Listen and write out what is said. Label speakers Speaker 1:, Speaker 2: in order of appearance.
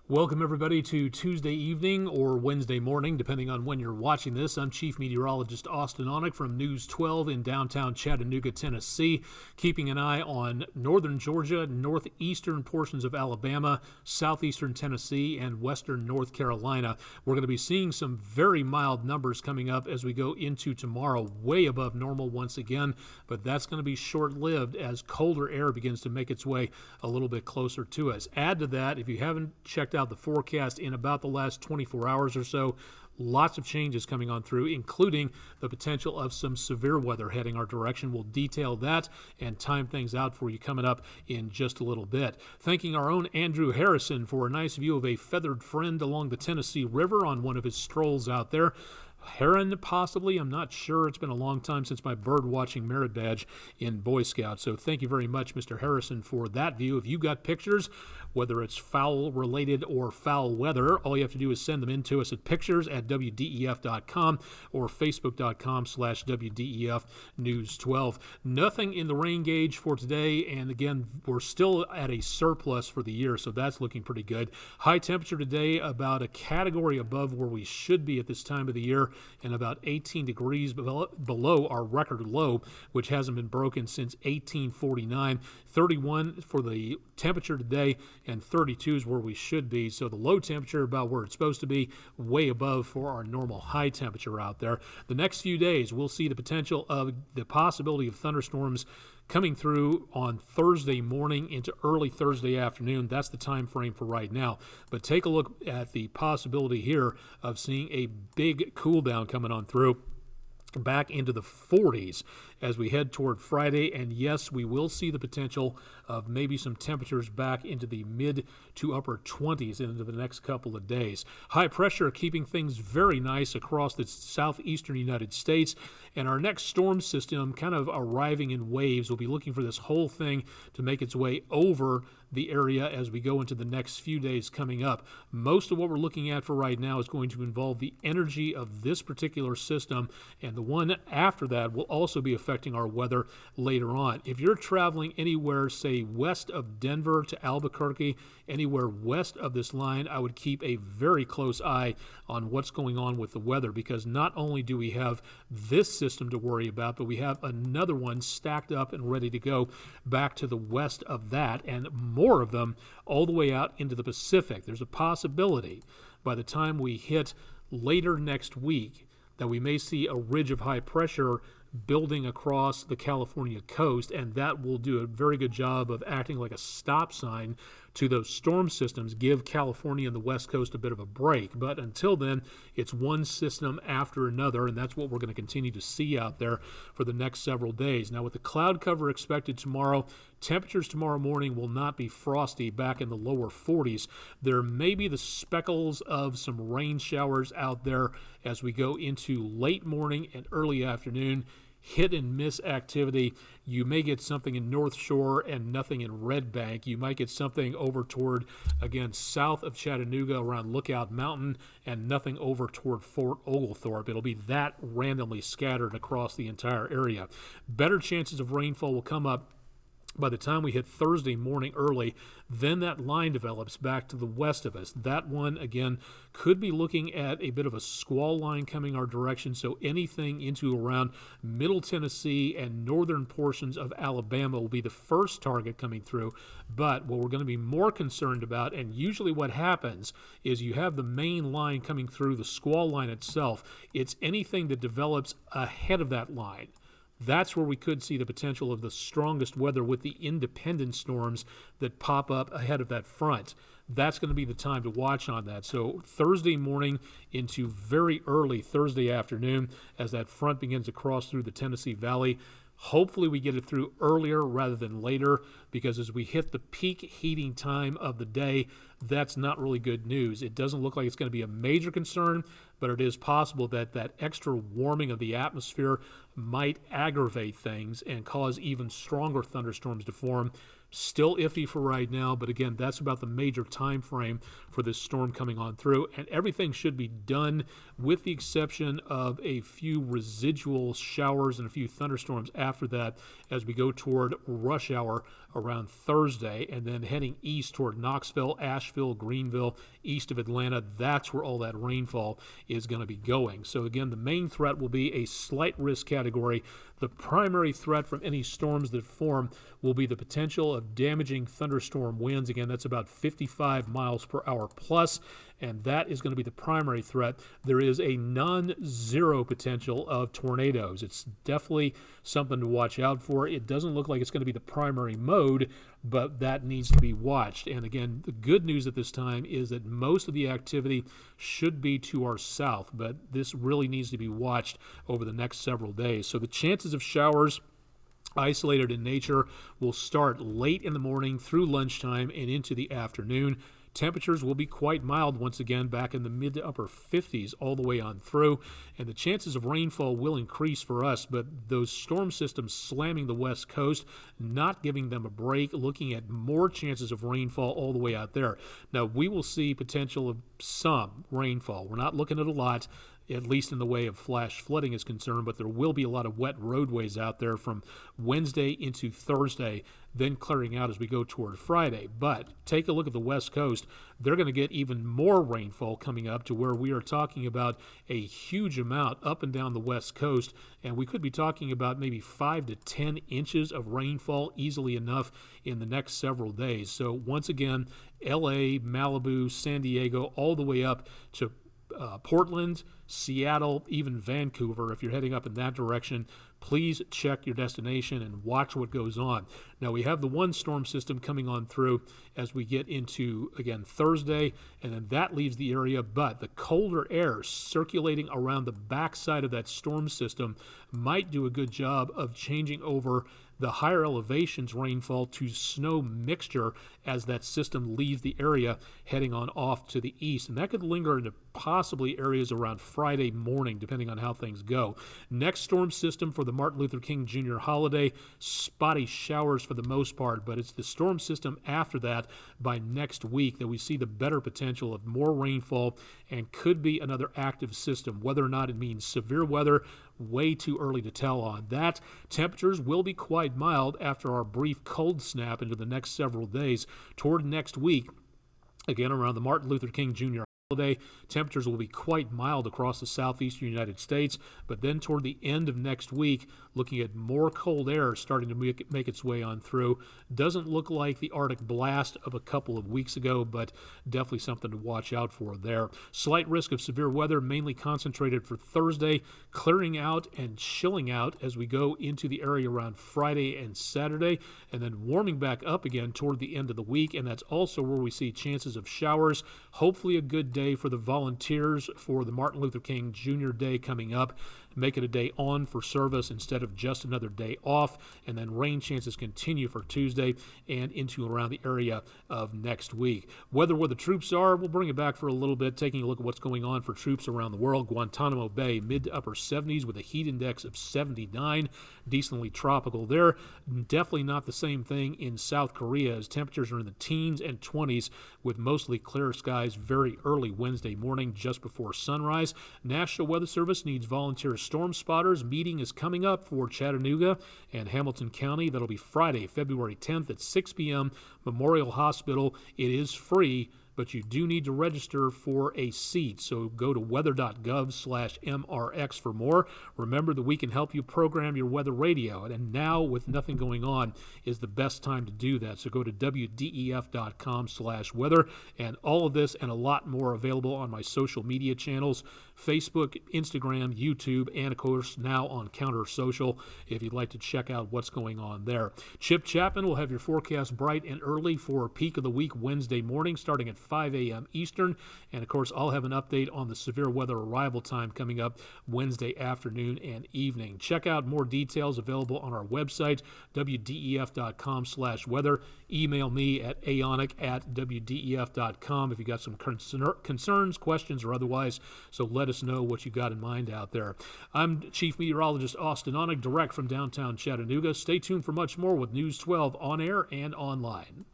Speaker 1: Welcome, everybody, to Tuesday evening or Wednesday morning, depending on when you're watching this. I'm Chief Meteorologist Austen Onek from News 12 in downtown Chattanooga, Tennessee, keeping an eye on northern Georgia, northeastern portions of Alabama, southeastern Tennessee, and western North Carolina. We're going to be seeing some very mild numbers coming up as we go into tomorrow, way above normal once again, but that's going to be short-lived as colder air begins to make its way a little bit closer to us. Add to that, if you haven't checked out the forecast in about the last 24 hours or so, lots of changes coming on through, including the potential of some severe weather heading our direction. We'll detail that and time things out for you coming up in just a little bit. Thanking our own Andrew Harrison for a nice view of a feathered friend along the Tennessee River on one of his strolls out there. Heron, possibly. I'm not sure. It's been a long time since my bird watching merit badge in Boy Scouts. So thank you very much, Mr. Harrison, for that view. If you got pictures, whether it's foul related or foul weather, all you have to do is send them in to us at pictures@wdef.com or facebook.com/WDEF News 12. Nothing in the rain gauge for today. And again, we're still at a surplus for the year, so that's looking pretty good. High temperature today, about a category above where we should be at this time of the year, and about 18 degrees below our record low, which hasn't been broken since 1849. 31 for the temperature today, and 32 is where we should be. So the low temperature about where it's supposed to be, way above for our normal high temperature out there. The next few days, we'll see the potential of the possibility of thunderstorms coming through on Thursday morning into early Thursday afternoon. That's the time frame for right now. But take a look at the possibility here of seeing a big cool down coming on through back into the 40s as we head toward Friday. And yes, we will see the potential of maybe some temperatures back into the mid to upper 20s into the next couple of days. High pressure keeping things very nice across the southeastern United States. And our next storm system kind of arriving in waves. We'll be looking for this whole thing to make its way over the area as we go into the next few days coming up. Most of what we're looking at for right now is going to involve the energy of this particular system, and the one after that will also be affecting our weather later on. If you're traveling anywhere, say west of Denver to Albuquerque, anywhere west of this line, I would keep a very close eye on what's going on with the weather, because not only do we have this system to worry about, but we have another one stacked up and ready to go back to the west of that, and more of them all the way out into the Pacific. There's a possibility by the time we hit later next week that we may see a ridge of high pressure building across the California coast, and that will do a very good job of acting like a stop sign to those storm systems, give California and the West Coast a bit of a break. But until then, it's one system after another, and that's what we're going to continue to see out there for the next several days. Now, with the cloud cover expected tomorrow, temperatures tomorrow morning will not be frosty, back in the lower 40s. There may be the speckles of some rain showers out there as we go into late morning and early afternoon. Hit and miss activity. You may get something in North Shore and nothing in Red Bank. You might get something over toward, again, south of Chattanooga around Lookout Mountain, and nothing over toward Fort Oglethorpe. It'll be that randomly scattered across the entire area. Better chances of rainfall will come up by the time we hit Thursday morning early. Then that line develops back to the west of us. That one, again, could be looking at a bit of a squall line coming our direction, so anything into around Middle Tennessee and northern portions of Alabama will be the first target coming through. But what we're going to be more concerned about, and usually what happens, is you have the main line coming through, the squall line itself. It's anything that develops ahead of that line. That's where we could see the potential of the strongest weather with the independent storms that pop up ahead of that front. That's going to be the time to watch on that. So Thursday morning into very early Thursday afternoon as that front begins to cross through the Tennessee Valley. Hopefully we get it through earlier rather than later, because as we hit the peak heating time of the day, that's not really good news. It doesn't look like it's going to be a major concern, but it is possible that that extra warming of the atmosphere might aggravate things and cause even stronger thunderstorms to form. Still iffy for right now, but again, that's about the major time frame for this storm coming on through, and everything should be done with the exception of a few residual showers and a few thunderstorms after that as we go toward rush hour around Thursday, and then heading east toward Knoxville, Asheville, Asheville, Greenville, east of Atlanta. That's where all that rainfall is going to be going. So again, the main threat will be a slight risk category. The primary threat from any storms that form will be the potential of damaging thunderstorm winds. Again, that's about 55 miles per hour plus, and that is going to be the primary threat. There is a non-zero potential of tornadoes. It's definitely something to watch out for. It doesn't look like it's going to be the primary mode, but that needs to be watched. And again, the good news at this time is that most of the activity should be to our south, but this really needs to be watched over the next several days. So the chances of showers isolated in nature will start late in the morning through lunchtime and into the afternoon. Temperatures will be quite mild once again, back in the mid to upper 50s all the way on through, and the chances of rainfall will increase for us, but those storm systems slamming the west coast, not giving them a break, looking at more chances of rainfall all the way out there. Now, we will see potential of some rainfall. We're not looking at a lot, at least in the way of flash flooding is concerned, but there will be a lot of wet roadways out there from Wednesday into Thursday, then clearing out as we go toward Friday. But take a look at the West Coast. They're going to get even more rainfall coming up, to where we are talking about a huge amount up and down the West Coast, and we could be talking about maybe 5 to 10 inches of rainfall easily enough in the next several days. So once again, LA, Malibu, San Diego, all the way up to Portland, Seattle, even Vancouver. If you're heading up in that direction, please check your destination and watch what goes on. Now, we have the one storm system coming on through as we get into, again, Thursday, and then that leaves the area, but the colder air circulating around the backside of that storm system might do a good job of changing over the higher elevations rainfall to snow mixture as that system leaves the area, heading on off to the east. And that could linger into possibly areas around Friday morning, depending on how things go. Next storm system for the Martin Luther King Jr. holiday, spotty showers for the most part, but it's the storm system after that by next week that we see the better potential of more rainfall, and could be another active system. Whether or not it means severe weather, way too early to tell on that. Temperatures will be quite mild after our brief cold snap into the next several days. Toward next week, again around the Martin Luther King Jr. holiday, temperatures will be quite mild across the southeastern United States, but then toward the end of next week, looking at more cold air starting to make its way on through. Doesn't look like the Arctic blast of a couple of weeks ago, but definitely something to watch out for there. Slight risk of severe weather, mainly concentrated for Thursday, clearing out and chilling out as we go into the area around Friday and Saturday, and then warming back up again toward the end of the week, and that's also where we see chances of showers. Hopefully a good day for the volunteers for the Martin Luther King Jr. Day coming up. Make it a day on for service instead of just another day off, and then rain chances continue for Tuesday and into around the area of next week. Weather where the troops are, we'll bring it back for a little bit, taking a look at what's going on for troops around the world. Guantanamo Bay, mid to upper 70s with a heat index of 79, decently tropical there. Definitely not the same thing in South Korea, as temperatures are in the teens and 20s with mostly clear skies very early Wednesday morning just before sunrise. National Weather Service needs volunteer storm spotters. Meeting is coming up for Chattanooga and Hamilton County. That'll be Friday, February 10th at 6 p.m. Memorial Hospital. It is free, but you do need to register for a seat. So go to weather.gov/MRX for more. Remember that we can help you program your weather radio, and now with nothing going on is the best time to do that. So go to WDEF.com/weather, and all of this and a lot more available on my social media channels, Facebook, Instagram, YouTube, and of course now on Counter Social if you'd like to check out what's going on there. Chip Chapman will have your forecast bright and early for peak of the week Wednesday morning starting at 5 a.m. Eastern, and of course I'll have an update on the severe weather arrival time coming up Wednesday afternoon and evening. Check out more details available on our website, WDEF.com/weather. Email me at aonek@WDEF.com if you got some concerns, questions, or otherwise, so let us know what you got in mind out there. I'm Chief Meteorologist Austen Onek, direct from downtown Chattanooga. Stay tuned for much more with News 12 on air and online.